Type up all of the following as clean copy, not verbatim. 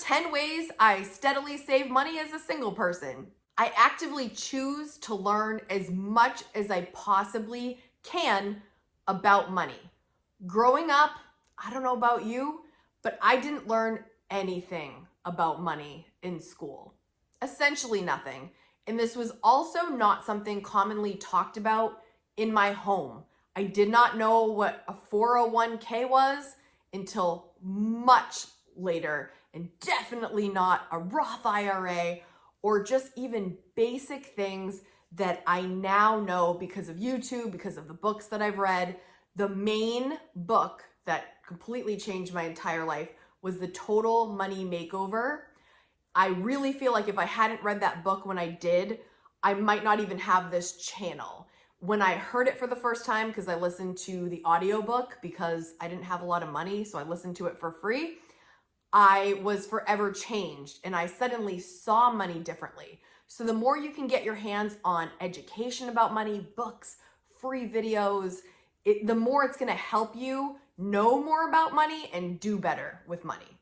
10 ways I steadily save money as a single person. I actively choose to learn as much as I possibly can about money. Growing up, I don't know about you, but I didn't learn anything about money in school. Essentially nothing. And this was also not something commonly talked about in my home. I did not know what a 401k was until much later, and definitely not a Roth IRA or just even basic things that I now know because of YouTube, because of the books that I've read. The main book that completely changed my entire life was The Total Money Makeover. I really feel like if I hadn't read that book when I did, I might not even have this channel. When I heard it for the first time, because I listened to the audiobook because I didn't have a lot of money, so I listened to it for free, I was forever changed and I suddenly saw money differently. So the more you can get your hands on education about money, books, free videos, the more it's gonna help you know more about money and do better with money.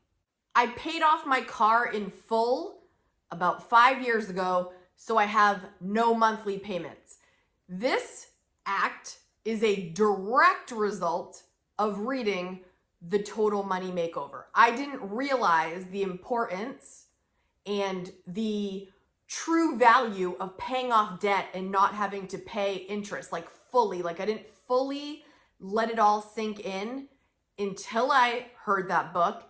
I paid off my car in full about 5 years ago, so I have no monthly payments. This act is a direct result of reading The Total Money Makeover. I didn't realize the importance and the true value of paying off debt and not having to pay interest, like fully. Like I didn't fully let it all sink in until I heard that book.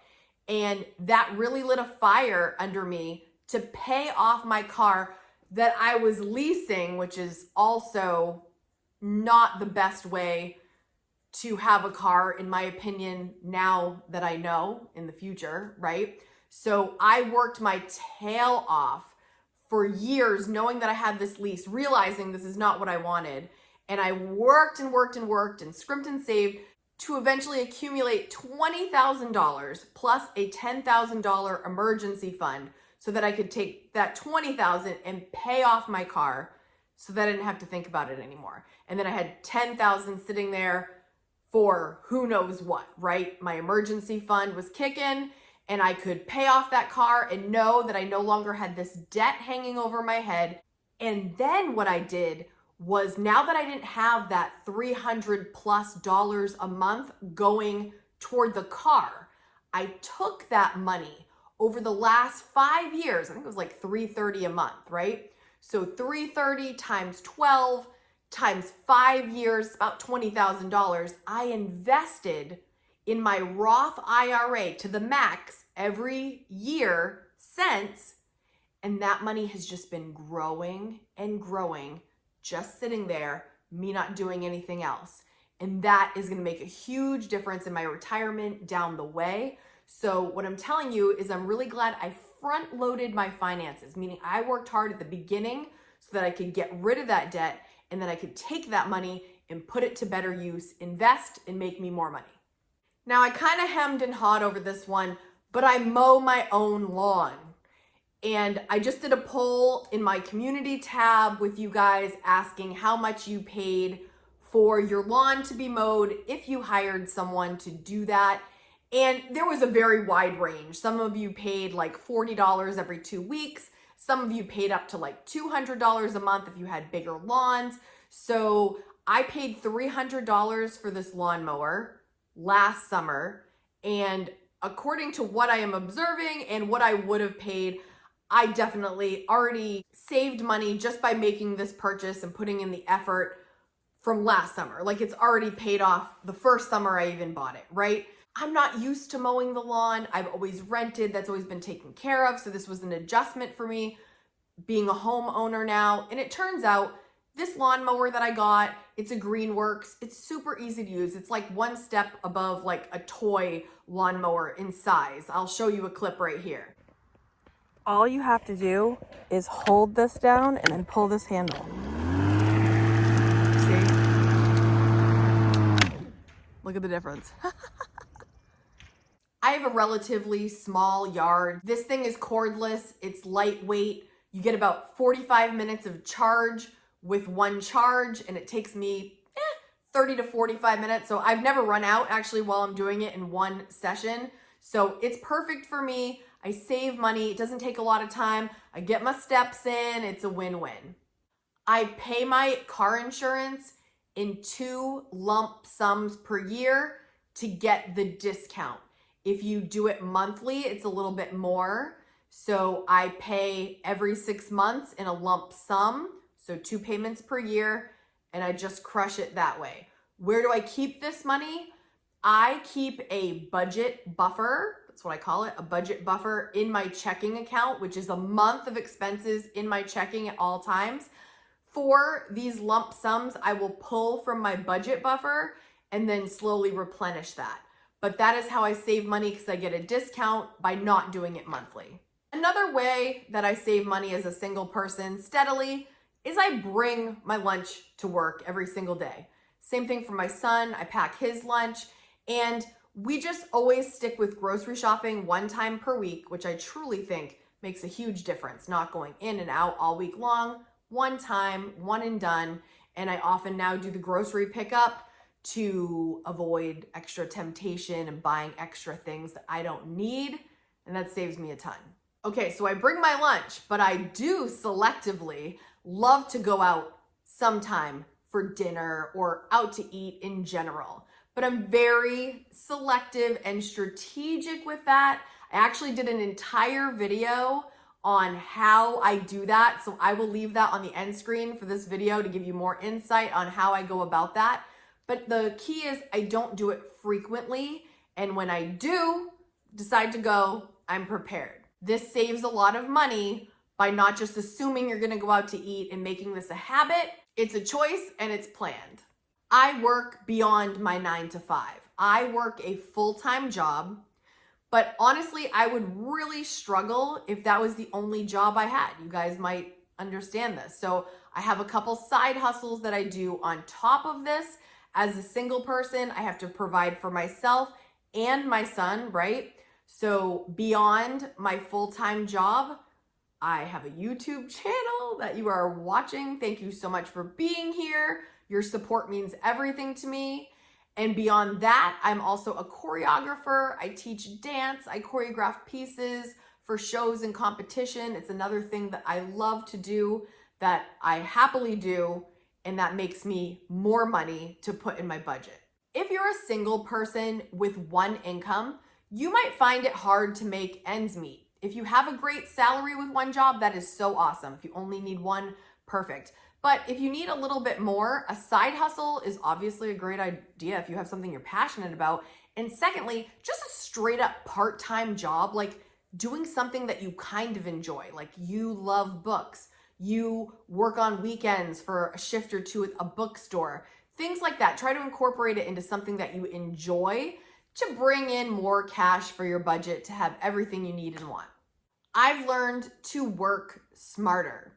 And that really lit a fire under me to pay off my car that I was leasing, which is also not the best way to have a car, in my opinion, now that I know in the future, right? So I worked my tail off for years knowing that I had this lease, realizing this is not what I wanted. And I worked and worked and worked and scrimped and saved to eventually accumulate $20,000 plus a $10,000 emergency fund so that I could take that $20,000 and pay off my car so that I didn't have to think about it anymore. And then I had $10,000 sitting there for who knows what, right? My emergency fund was kicking and I could pay off that car and know that I no longer had this debt hanging over my head. And then what I did was, now that I didn't have that $300+ a month going toward the car, I took that money over the last 5 years. I think it was like $330 a month, right? So $330 times 12 times 5 years, about $20,000. I invested in my Roth IRA to the max every year since, and that money has just been growing and growing, just sitting there, me not doing anything else. And that is gonna make a huge difference in my retirement down the way. So what I'm telling you is I'm really glad I front loaded my finances, meaning I worked hard at the beginning so that I could get rid of that debt, and then I could take that money and put it to better use, invest, and make me more money. Now I kind of hemmed and hawed over this one, but I mow my own lawn. And I just did a poll in my community tab with you guys asking how much you paid for your lawn to be mowed if you hired someone to do that. And there was a very wide range. Some of you paid like $40 every 2 weeks. Some of you paid up to like $200 a month if you had bigger lawns. So I paid $300 for this lawnmower last summer. And according to what I am observing and what I would have paid, I definitely already saved money just by making this purchase and putting in the effort from last summer. Like it's already paid off the first summer I even bought it, right? I'm not used to mowing the lawn. I've always rented. That's always been taken care of. So this was an adjustment for me being a homeowner now. And it turns out this lawnmower that I got, it's a Greenworks. It's super easy to use. It's like one step above like a toy lawnmower in size. I'll show you a clip right here. All you have to do is hold this down and then pull this handle. See? Look at the difference. I have a relatively small yard. This thing is cordless, it's lightweight. You get about 45 minutes of charge with one charge, and it takes me 30 to 45 minutes. So I've never run out actually while I'm doing it in one session. So it's perfect for me. I save money. It doesn't take a lot of time. I get my steps in. It's a win-win. I pay my car insurance in 2 lump sums per year to get the discount. If you do it monthly, it's a little bit more. So I pay every 6 months in a lump sum, so 2 payments per year, and I just crush it that way. Where do I keep this money? I keep a budget buffer, that's what I call it, a budget buffer in my checking account, which is a month of expenses in my checking at all times. For these lump sums, I will pull from my budget buffer and then slowly replenish that. But that is how I save money because I get a discount by not doing it monthly. Another way that I save money as a single person steadily is I bring my lunch to work every single day. Same thing for my son, I pack his lunch, and we just always stick with grocery shopping 1 time per week, which I truly think makes a huge difference, not going in and out all week long, 1 time, 1 and done. And I often now do the grocery pickup to avoid extra temptation and buying extra things that I don't need, and that saves me a ton. Okay, so I bring my lunch, but I do selectively love to go out sometime for dinner or out to eat in general. But I'm very selective and strategic with that. I actually did an entire video on how I do that, so I will leave that on the end screen for this video to give you more insight on how I go about that. But the key is I don't do it frequently, and when I do decide to go, I'm prepared. This saves a lot of money by not just assuming you're gonna go out to eat and making this a habit. It's a choice and it's planned. I work beyond my 9 to 5. I work a full-time job, but honestly, I would really struggle if that was the only job I had. You guys might understand this. So I have a couple side hustles that I do on top of this. As a single person, I have to provide for myself and my son, right? So beyond my full-time job, I have a YouTube channel that you are watching. Thank you so much for being here. Your support means everything to me. And beyond that, I'm also a choreographer. I teach dance. I choreograph pieces for shows and competition. It's another thing that I love to do, that I happily do, and that makes me more money to put in my budget. If you're a single person with 1 income, you might find it hard to make ends meet. If you have a great salary with 1 job, that is so awesome. If you only need 1, perfect. But if you need a little bit more, a side hustle is obviously a great idea if you have something you're passionate about. And secondly, just a straight up part-time job, like doing something that you kind of enjoy, like you love books, you work on weekends for a shift or 2 at a bookstore, things like that. Try to incorporate it into something that you enjoy to bring in more cash for your budget to have everything you need and want. I've learned to work smarter.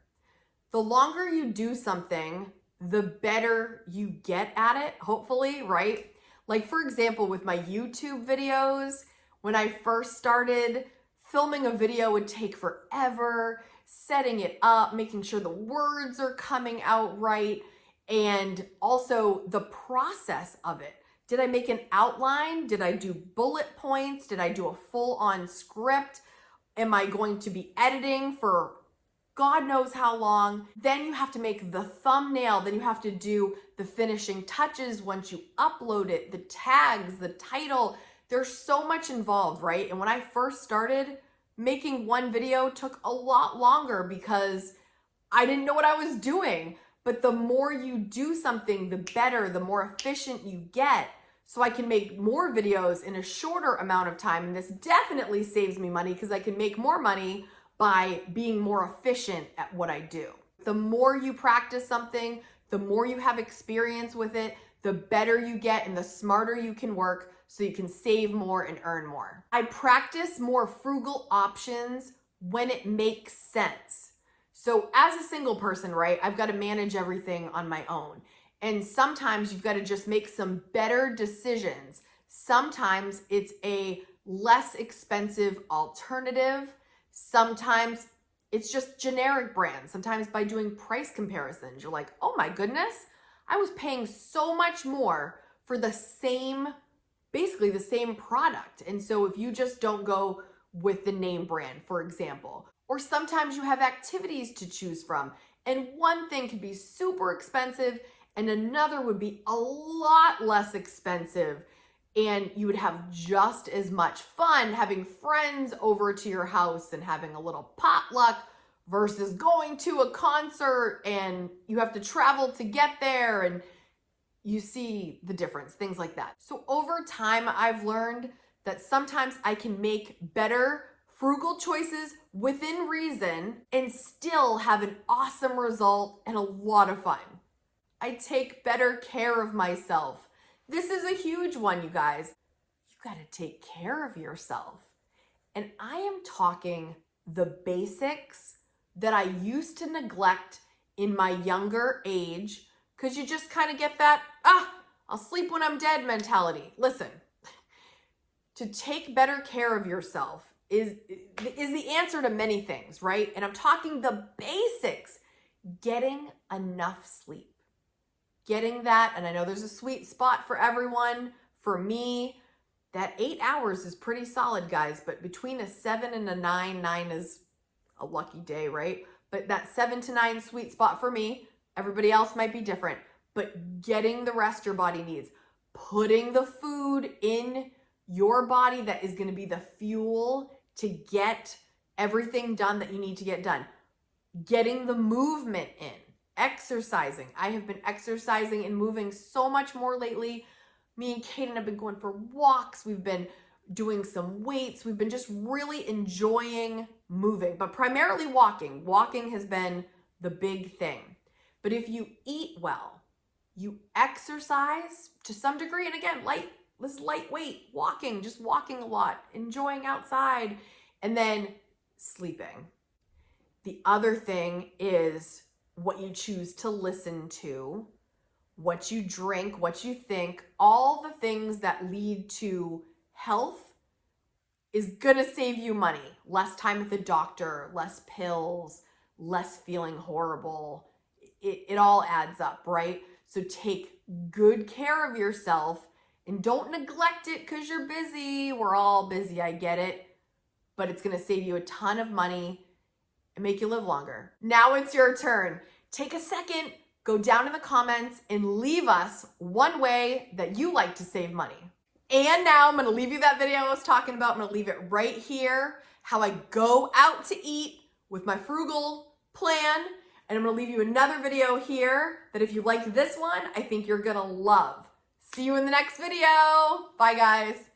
The longer you do something, the better you get at it, hopefully, right? Like for example, with my YouTube videos, when I first started, filming a video would take forever, setting it up, making sure the words are coming out right, and also the process of it. Did I make an outline? Did I do bullet points? Did I do a full-on script? Am I going to be editing for God knows how long? Then you have to make the thumbnail, then you have to do the finishing touches once you upload it, the tags, the title. There's so much involved, right? And when I first started, making 1 video took a lot longer because I didn't know what I was doing. But the more you do something, the better, the more efficient you get. So I can make more videos in a shorter amount of time. And this definitely saves me money because I can make more money by being more efficient at what I do. The more you practice something, the more you have experience with it, the better you get and the smarter you can work so you can save more and earn more. I practice more frugal options when it makes sense. So as a single person, right, I've got to manage everything on my own. And sometimes you've got to just make some better decisions. Sometimes it's a less expensive alternative. Sometimes it's just generic brands. Sometimes by doing price comparisons, you're like, oh my goodness, I was paying so much more for the same, basically the same product. And so if you just don't go with the name brand, for example. Or sometimes you have activities to choose from, and one thing could be super expensive and another would be a lot less expensive, and you would have just as much fun having friends over to your house and having a little potluck versus going to a concert and you have to travel to get there, and you see the difference, things like that. So over time, I've learned that sometimes I can make better frugal choices within reason and still have an awesome result and a lot of fun. I take better care of myself. This is a huge one, you guys. You gotta take care of yourself. And I am talking the basics that I used to neglect in my younger age, because you just kind of get that, I'll sleep when I'm dead mentality. Listen, to take better care of yourself is the answer to many things, right? And I'm talking the basics. Getting enough sleep. Getting that, and I know there's a sweet spot for everyone. For me, that 8 hours is pretty solid, guys, but between a 7 and a 9 is a lucky day, right? But that 7 to 9 sweet spot for me, everybody else might be different, but getting the rest your body needs, putting the food in your body that is going to be the fuel to get everything done that you need to get done, getting the movement in, exercising. I have been exercising and moving so much more lately. Me and Kaden have been going for walks. We've been doing some weights. We've been just really enjoying moving, but primarily walking. Walking has been the big thing. But if you eat well, you exercise to some degree, and again, this lightweight walking, just walking a lot, enjoying outside, and then sleeping. The other thing is what you choose to listen to, what you drink, what you think, all the things that lead to health is gonna save you money. Less time at the doctor, less pills, less feeling horrible. It all adds up, right? So take good care of yourself and don't neglect it because you're busy. We're all busy, I get it, but it's gonna save you a ton of money and make you live longer. Now it's your turn. Take a second, go down in the comments and leave us one way that you like to save money. And now I'm gonna leave you that video I was talking about. I'm gonna leave it right here, how I go out to eat with my frugal plan. And I'm gonna leave you another video here that if you liked this one, I think you're gonna love. See you in the next video. Bye, guys.